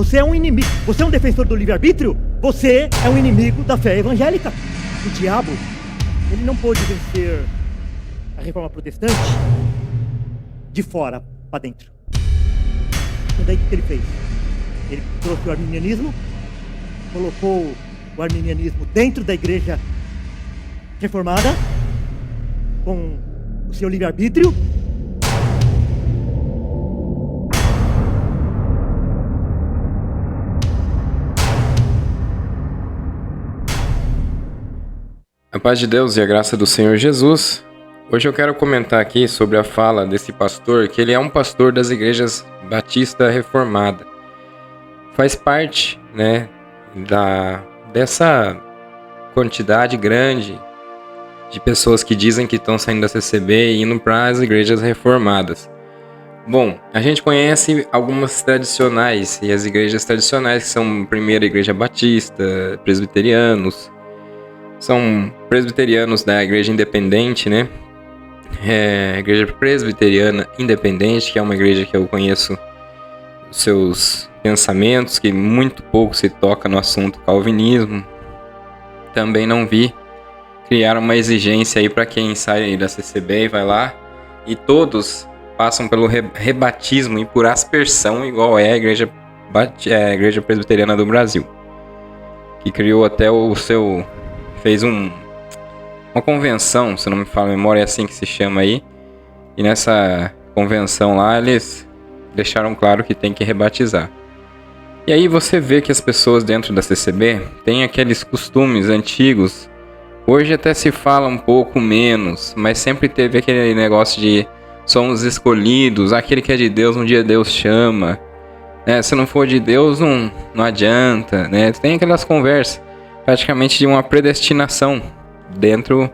Você é um inimigo. Você é um defensor do livre-arbítrio? Você é um inimigo da fé evangélica. O diabo, ele não pôde vencer a reforma protestante de fora para dentro. Então daí o que ele fez? Ele trouxe o arminianismo, colocou o arminianismo dentro da igreja reformada, com o seu livre-arbítrio. A paz de Deus e a graça do Senhor Jesus. Hoje eu quero comentar aqui sobre a fala desse pastor, que ele é um pastor das igrejas Batista Reformada. Faz parte, dessa quantidade grande de pessoas que dizem que estão saindo da CCB e indo para as igrejas reformadas. Bom, a gente conhece algumas tradicionais, e as igrejas tradicionais que são primeiro a Igreja Batista, presbiterianos, são presbiterianos da Igreja Independente, a Igreja Presbiteriana Independente, que é uma igreja que eu conheço os seus pensamentos, que muito pouco se toca no assunto calvinismo. Também não vi criar uma exigência aí para quem sai da CCB e vai lá, e todos passam pelo rebatismo e por aspersão, igual é a Igreja Presbiteriana do Brasil, que criou até fez uma convenção, se não me falha a memória, é assim que se chama aí, e nessa convenção lá eles deixaram claro que tem que rebatizar. E aí você vê que as pessoas dentro da CCB têm aqueles costumes antigos. Hoje até se fala um pouco menos, mas sempre teve aquele negócio de somos escolhidos, aquele que é de Deus, um dia Deus chama. Se não for de Deus, não adianta. Tem aquelas conversas praticamente de uma predestinação dentro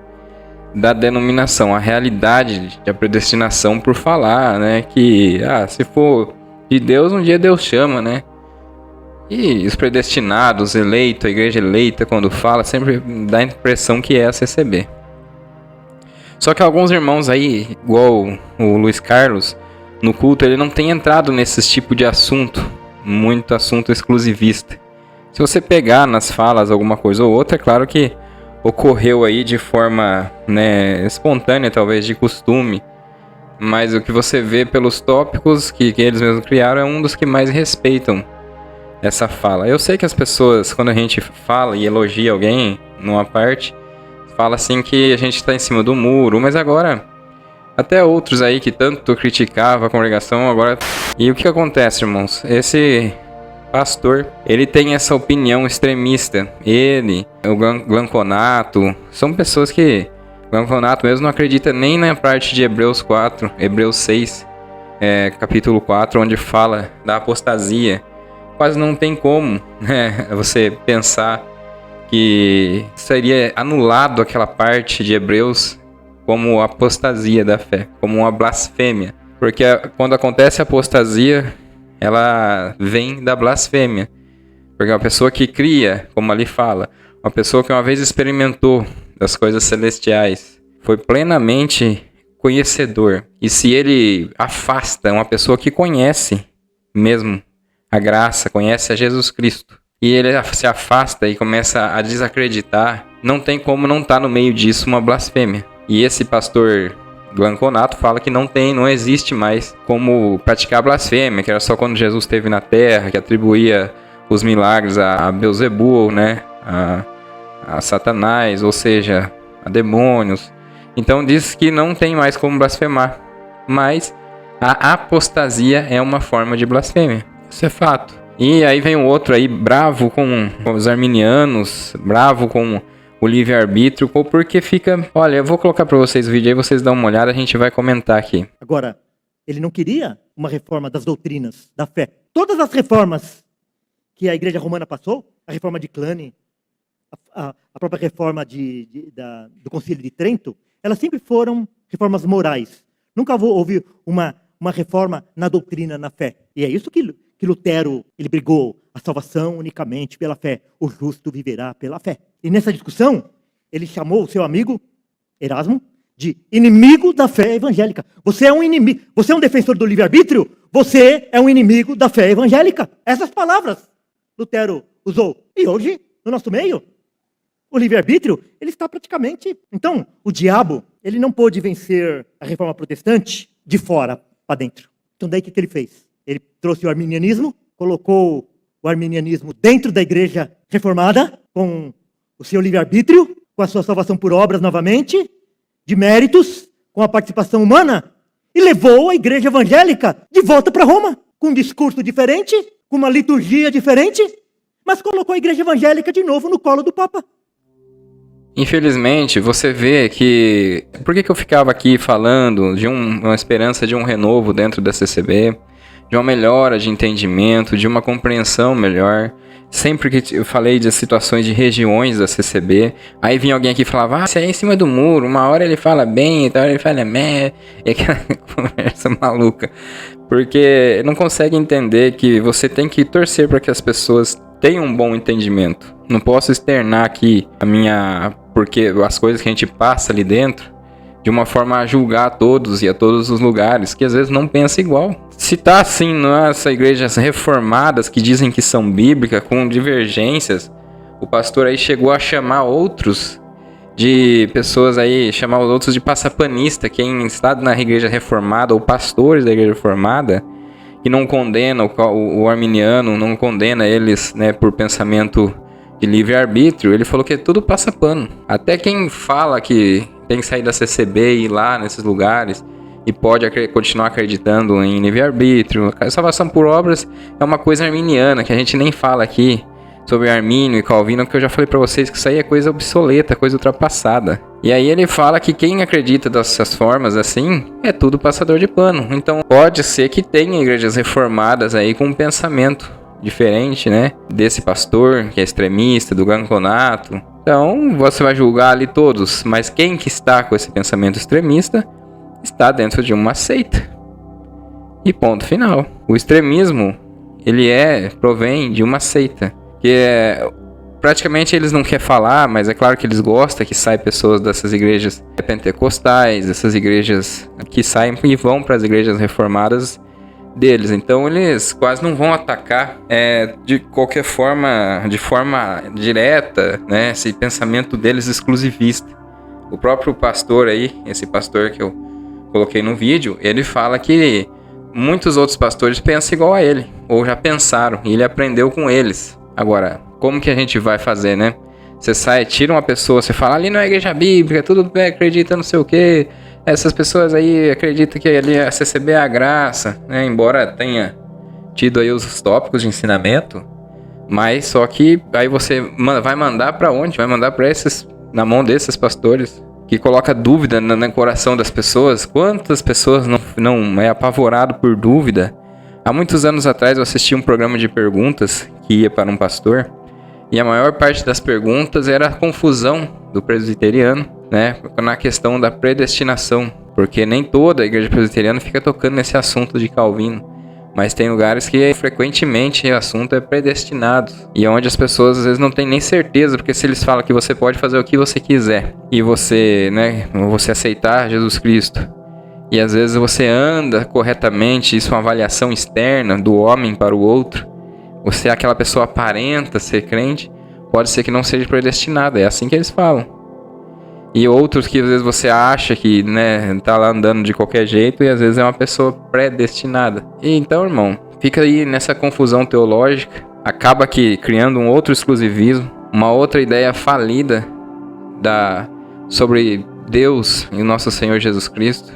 da denominação. A realidade da predestinação por falar, que se for de Deus, um dia Deus chama, E os predestinados, eleitos, a igreja eleita, quando fala, sempre dá a impressão que é a CCB. Só que alguns irmãos aí, igual o Luiz Carlos, no culto, ele não tem entrado nesse tipo de assunto, muito assunto exclusivista. Se você pegar nas falas alguma coisa ou outra, é claro que ocorreu aí de forma espontânea, talvez de costume, mas o que você vê pelos tópicos que eles mesmos criaram é um dos que mais respeitam essa fala. Eu sei que as pessoas, quando a gente fala e elogia alguém numa parte, fala assim que a gente está em cima do muro, mas agora até outros aí que tanto criticavam a congregação agora. E o que acontece, irmãos? Esse pastor, ele tem essa opinião extremista. Ele, o Glanconato, são pessoas que Glanconato mesmo não acredita nem na parte de Hebreus 4, Hebreus 6, capítulo 4, onde fala da apostasia. Quase não tem como você pensar que seria anulado aquela parte de Hebreus como apostasia da fé, como uma blasfêmia. Porque quando acontece a apostasia, ela vem da blasfêmia. Porque uma pessoa que cria, como ali fala, uma pessoa que uma vez experimentou das coisas celestiais, foi plenamente conhecedor. E se ele afasta uma pessoa que conhece mesmo a graça, conhece a Jesus Cristo, e ele se afasta e começa a desacreditar, não tem como não estar no meio disso uma blasfêmia. E esse pastor Glanconato fala que não existe mais como praticar blasfêmia, que era só quando Jesus esteve na terra, que atribuía os milagres a Beelzebul, a Satanás, ou seja, a demônios. Então diz que não tem mais como blasfemar, mas a apostasia é uma forma de blasfêmia. Isso é fato. E aí vem um outro aí bravo com os arminianos, bravo com o livre-arbítrio, porque fica... Olha, eu vou colocar para vocês o vídeo aí, vocês dão uma olhada, a gente vai comentar aqui. Agora, ele não queria uma reforma das doutrinas da fé. Todas as reformas que a igreja romana passou, a reforma de Cluny, a própria reforma do Concílio de Trento, elas sempre foram reformas morais. Nunca houve uma reforma na doutrina, na fé. E é isso que Lutero, ele brigou, a salvação unicamente pela fé. O justo viverá pela fé. E nessa discussão, ele chamou o seu amigo Erasmo de inimigo da fé evangélica. Você é um inimigo, você é um defensor do livre-arbítrio? você é um inimigo da fé evangélica. Essas palavras Lutero usou. E hoje, no nosso meio, o livre-arbítrio, ele está praticamente... Então, o diabo, ele não pôde vencer a reforma protestante de fora para dentro. Então, daí o que ele fez? Ele trouxe o arminianismo, colocou o arminianismo dentro da igreja reformada, com o seu livre-arbítrio, com a sua salvação por obras novamente, de méritos, com a participação humana, e levou a igreja evangélica de volta para Roma, com um discurso diferente, com uma liturgia diferente, mas colocou a igreja evangélica de novo no colo do Papa. Infelizmente, você vê que... Por que eu ficava aqui falando de uma esperança de um renovo dentro da CCB, de uma melhora de entendimento, de uma compreensão melhor? Sempre que eu falei de situações de regiões da CCB, aí vinha alguém aqui e falava, você é em cima do muro, uma hora ele fala bem, outra hora ele fala meh, e aquela conversa maluca. Porque não consegue entender que você tem que torcer para que as pessoas tenham um bom entendimento. Não posso externar aqui porque as coisas que a gente passa ali dentro, de uma forma a julgar a todos e a todos os lugares, que às vezes não pensa igual. Se tá assim nessas igrejas reformadas que dizem que são bíblicas, com divergências, o pastor aí chegou a chamar outros de pessoas aí, chamar os outros de passapanista, quem está na igreja reformada, ou pastores da igreja reformada, que não condena o arminiano, não condena eles, né, por pensamento de livre-arbítrio. Ele falou que é tudo passa-pano. Até quem fala que tem que sair da CCB e ir lá nesses lugares e pode continuar acreditando em livre-arbítrio. A salvação por obras é uma coisa arminiana, que a gente nem fala aqui sobre Armínio e Calvino, porque eu já falei pra vocês que isso aí é coisa obsoleta, coisa ultrapassada. E aí ele fala que quem acredita dessas formas assim, é tudo passador de pano. Então pode ser que tenha igrejas reformadas aí com um pensamento diferente, né? Desse pastor, que é extremista, do Ganconato. Então você vai julgar ali todos, mas quem que está com esse pensamento extremista está dentro de uma seita. E ponto final. O extremismo, ele provém de uma seita. Que praticamente eles não querem falar, mas é claro que eles gostam que saem pessoas dessas igrejas pentecostais, dessas igrejas que saem e vão para as igrejas reformadas deles. Então eles quase não vão atacar de qualquer forma, de forma direta, né, esse pensamento deles exclusivista. O próprio pastor aí, esse pastor que eu coloquei no vídeo, ele fala que muitos outros pastores pensam igual a ele, ou já pensaram, e ele aprendeu com eles. Agora, como que a gente vai fazer, né? Você tira uma pessoa, você fala, ali não é igreja bíblica, tudo bem, acredita não sei o quê. Essas pessoas aí acreditam que ali a CCB é a graça, né? Embora tenha tido aí os tópicos de ensinamento, mas só que aí você vai mandar pra onde? Vai mandar pra na mão desses pastores, que coloca dúvida no coração das pessoas. Quantas pessoas não é apavorado por dúvida? Há muitos anos atrás eu assisti um programa de perguntas que ia para um pastor, e a maior parte das perguntas era a confusão do presbiteriano, né, na questão da predestinação, porque nem toda a igreja presbiteriana fica tocando nesse assunto de Calvino, mas tem lugares que frequentemente o assunto é predestinado, e é onde as pessoas às vezes não têm nem certeza, porque se eles falam que você pode fazer o que você quiser, e você aceitar Jesus Cristo, e às vezes você anda corretamente, isso é uma avaliação externa do homem para o outro, você é aquela pessoa aparenta ser crente, pode ser que não seja predestinada, é assim que eles falam. E outros que às vezes você acha que, né, tá lá andando de qualquer jeito e às vezes é uma pessoa predestinada. E então, irmão, fica aí nessa confusão teológica, acaba aqui criando um outro exclusivismo, uma outra ideia falida sobre Deus e o nosso Senhor Jesus Cristo,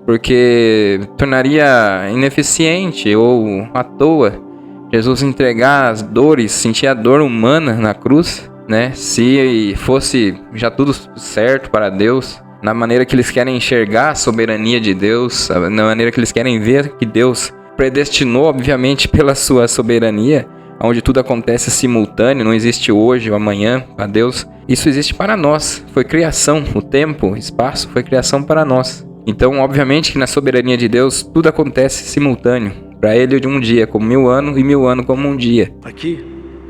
porque tornaria ineficiente ou à toa Jesus entregar as dores, sentir a dor humana na cruz, né? Se fosse já tudo certo para Deus, na maneira que eles querem enxergar a soberania de Deus, na maneira que eles querem ver que Deus predestinou, obviamente, pela sua soberania, onde tudo acontece simultâneo, não existe hoje ou amanhã para Deus. Isso existe para nós, foi criação, o tempo, o espaço foi criação para nós. Então, obviamente que na soberania de Deus tudo acontece simultâneo. Para ele de um dia como 1000 anos e 1000 anos como um dia. Aqui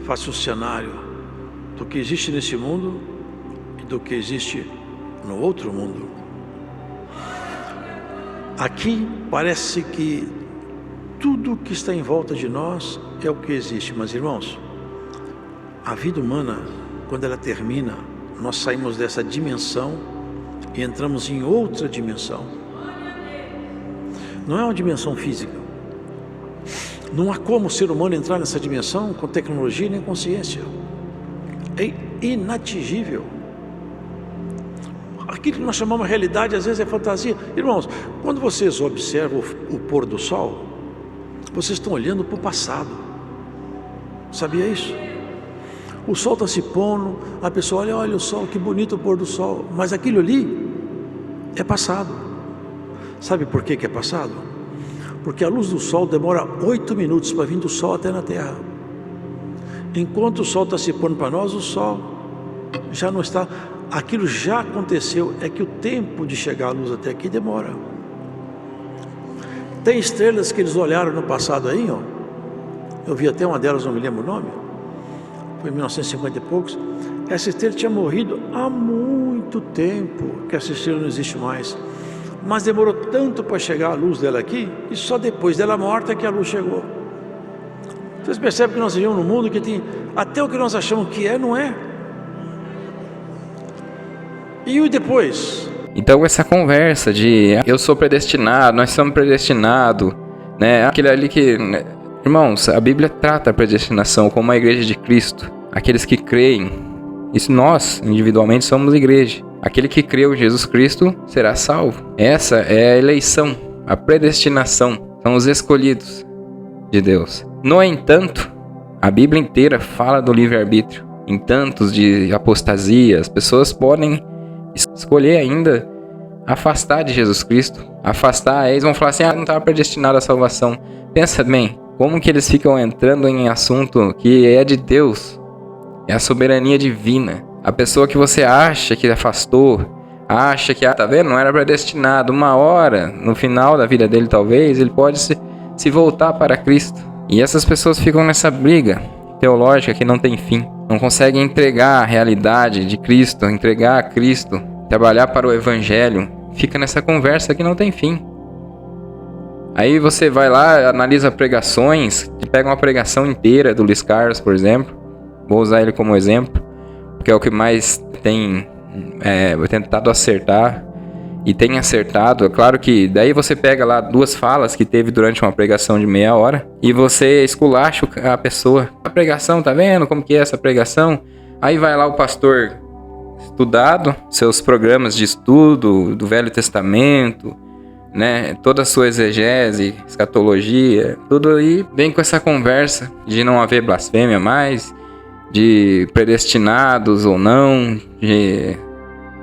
faço o cenário do que existe nesse mundo e do que existe no outro mundo. Aqui parece que tudo que está em volta de nós é o que existe. Mas, irmãos, a vida humana, quando ela termina, nós saímos dessa dimensão e entramos em outra dimensão. Não é uma dimensão física. Não há como o ser humano entrar nessa dimensão com tecnologia nem consciência. É inatingível. Aquilo que nós chamamos de realidade, às vezes é fantasia. Irmãos, quando vocês observam o pôr do sol, vocês estão olhando para o passado. Sabia isso? O sol está se pondo, a pessoa olha o sol, que bonito o pôr do sol. Mas aquilo ali é passado. Sabe por que é passado? Porque a luz do sol demora 8 minutos para vir do sol até na terra. Enquanto o sol está se pondo para nós, o sol já não está. Aquilo já aconteceu, é que o tempo de chegar a luz até aqui demora. Tem estrelas que eles olharam no passado aí, ó. Eu vi até uma delas, não me lembro o nome. Foi em 1950 e poucos. Essa estrela tinha morrido há muito tempo, que essa estrela não existe mais. Mas demorou tanto para chegar a luz dela aqui, e só depois dela morta que a luz chegou. Vocês percebem que nós vivemos num mundo que tem até o que nós achamos que é, não é. E o depois? Então essa conversa de eu sou predestinado, nós somos predestinados, né? Aquele ali que... Irmãos, a Bíblia trata a predestinação como a igreja de Cristo. Aqueles que creem. Isso nós, individualmente, somos igreja. Aquele que creu em Jesus Cristo será salvo. Essa é a eleição, a predestinação. São os escolhidos de Deus. No entanto, a Bíblia inteira fala do livre-arbítrio. Em tantos de apostasia, as pessoas podem escolher ainda afastar de Jesus Cristo. Afastar, eles vão falar assim, não estava predestinado à salvação. Pensa bem, como que eles ficam entrando em assunto que é de Deus. É a soberania divina. A pessoa que você acha que afastou, acha que, tá vendo, não era predestinado. Uma hora, no final da vida dele talvez, ele pode se voltar para Cristo. E essas pessoas ficam nessa briga teológica que não tem fim. Não conseguem entregar a realidade de Cristo, entregar a Cristo, trabalhar para o Evangelho. Fica nessa conversa que não tem fim. Aí você vai lá, analisa pregações, pega uma pregação inteira do Luiz Carlos, por exemplo. Vou usar ele como exemplo, porque é o que mais tem tentado acertar. E tem acertado. É claro que daí você pega lá 2 falas que teve durante uma pregação de meia hora e você esculacha a pessoa. A pregação, tá vendo como que é essa pregação? Aí vai lá o pastor estudado, seus programas de estudo do Velho Testamento, né? Toda a sua exegese, escatologia, tudo aí vem com essa conversa de não haver blasfêmia mais, de predestinados ou não,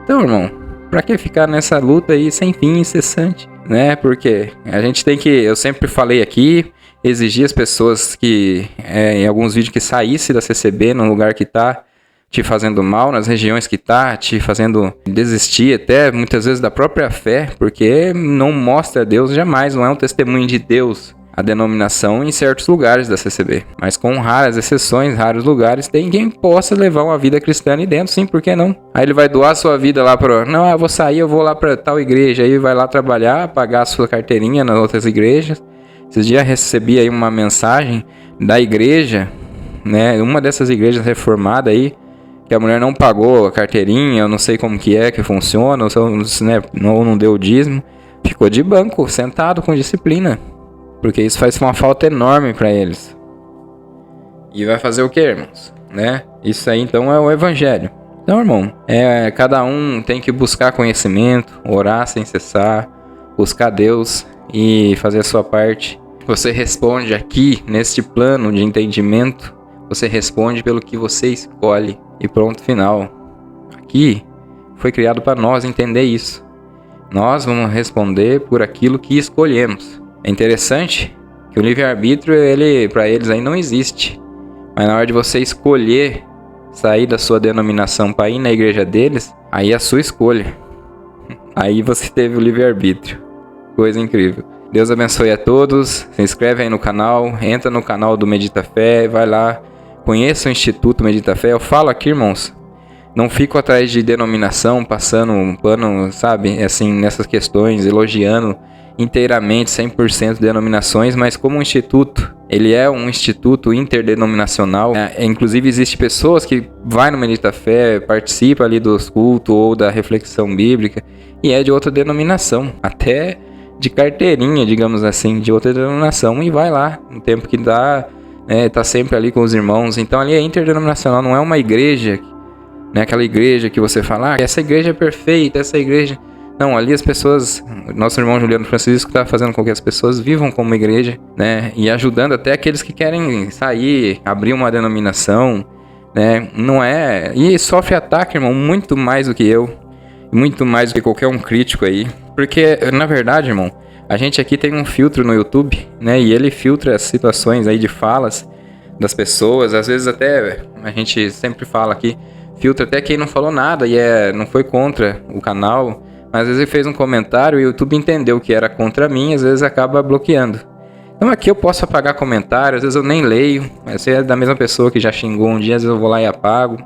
Então, irmão, pra que ficar nessa luta aí sem fim, incessante, né? Porque a gente tem que, eu sempre falei aqui, exigir as pessoas que, em alguns vídeos, que saísse da CCB no lugar que tá te fazendo mal, nas regiões que tá te fazendo desistir até muitas vezes da própria fé, porque não mostra Deus jamais, não é um testemunho de Deus a denominação em certos lugares da CCB. Mas com raras exceções, raros lugares, tem quem possa levar uma vida cristã ali dentro, sim, por que não? Aí ele vai doar sua vida lá para... Não, eu vou sair, eu vou lá para tal igreja. Aí vai lá trabalhar, pagar a sua carteirinha nas outras igrejas. Esses dias recebi aí uma mensagem da igreja, né? Uma dessas igrejas reformadas aí, que a mulher não pagou a carteirinha, eu não sei como que funciona, ou não deu o dízimo. Ficou de banco, sentado com disciplina. Porque isso faz uma falta enorme para eles. E vai fazer o que, irmãos? Né? Isso aí então é o evangelho. Então, irmão, cada um tem que buscar conhecimento, orar sem cessar, buscar Deus e fazer a sua parte. Você responde aqui, neste plano de entendimento, você responde pelo que você escolhe. E pronto, final. Aqui foi criado para nós entender isso. Nós vamos responder por aquilo que escolhemos. É interessante que o livre-arbítrio, para eles aí não existe. Mas na hora de você escolher sair da sua denominação para ir na igreja deles, aí é a sua escolha. Aí você teve o livre-arbítrio. Coisa incrível. Deus abençoe a todos. Se inscreve aí no canal, entra no canal do Medita Fé, vai lá, conheça o Instituto Medita Fé. Eu falo aqui, irmãos, não fico atrás de denominação, passando um pano, sabe, assim, nessas questões, elogiando inteiramente 100% denominações, mas como um instituto, ele é um instituto interdenominacional. Inclusive existe pessoas que vai no Medita Fé, participa ali dos cultos ou da reflexão bíblica e é de outra denominação, até de carteirinha, digamos assim, de outra denominação, e vai lá no tempo que dá, tá sempre ali com os irmãos. Então ali é interdenominacional, não é uma igreja, né, aquela igreja que você fala, essa igreja é perfeita, essa igreja... Não, ali as pessoas, nosso irmão Juliano Francisco está fazendo com que as pessoas vivam como igreja, né? E ajudando até aqueles que querem sair, abrir uma denominação, né? Não é... E sofre ataque, irmão, muito mais do que eu. Muito mais do que qualquer um crítico aí. Porque, na verdade, irmão, a gente aqui tem um filtro no YouTube, né? E ele filtra as situações aí de falas das pessoas. Às vezes até, a gente sempre fala aqui, filtra até quem não falou nada e não foi contra o canal. Mas às vezes ele fez um comentário e o YouTube entendeu que era contra mim, às vezes acaba bloqueando. Então aqui eu posso apagar comentário, às vezes eu nem leio. Essa é da mesma pessoa que já xingou um dia, às vezes eu vou lá e apago.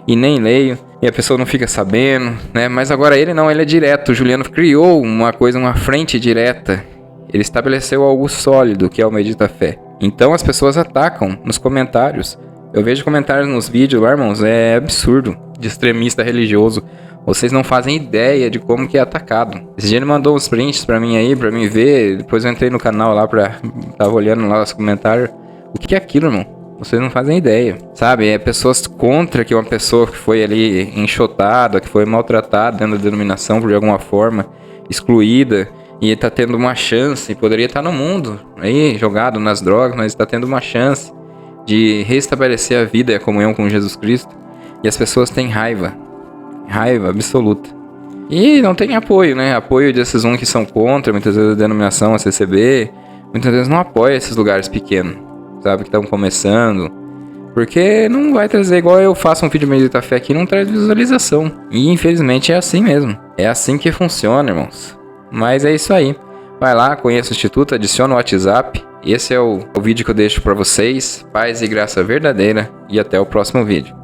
E nem leio, e a pessoa não fica sabendo, né? Mas agora ele não, ele é direto. O Juliano criou uma frente direta. Ele estabeleceu algo sólido, que é o Medita Fé. Então as pessoas atacam nos comentários. Eu vejo comentários nos vídeos lá, irmãos, é absurdo, de extremista religioso. Vocês não fazem ideia de como que é atacado. Esse dia ele mandou uns prints pra mim aí, pra mim ver. Depois eu entrei no canal lá tava olhando lá os comentários. O que é aquilo, irmão? Vocês não fazem ideia, sabe? É pessoas contra que uma pessoa que foi ali enxotada, que foi maltratada dentro da denominação de alguma forma, excluída, e tá tendo uma chance, poderia estar no mundo, aí jogado nas drogas, mas tá tendo uma chance de restabelecer a vida e a comunhão com Jesus Cristo. E as pessoas têm raiva absoluta. E não tem apoio, né? Apoio desses que são contra, muitas vezes a denominação, a CCB, muitas vezes não apoia esses lugares pequenos, sabe? Que estão começando. Porque não vai trazer, igual eu faço um vídeo Medita Fé aqui, não traz visualização. E infelizmente é assim mesmo. É assim que funciona, irmãos. Mas é isso aí. Vai lá, conheça o Instituto, adiciona o WhatsApp. Esse é o vídeo que eu deixo para vocês. Paz e graça verdadeira. E até o próximo vídeo.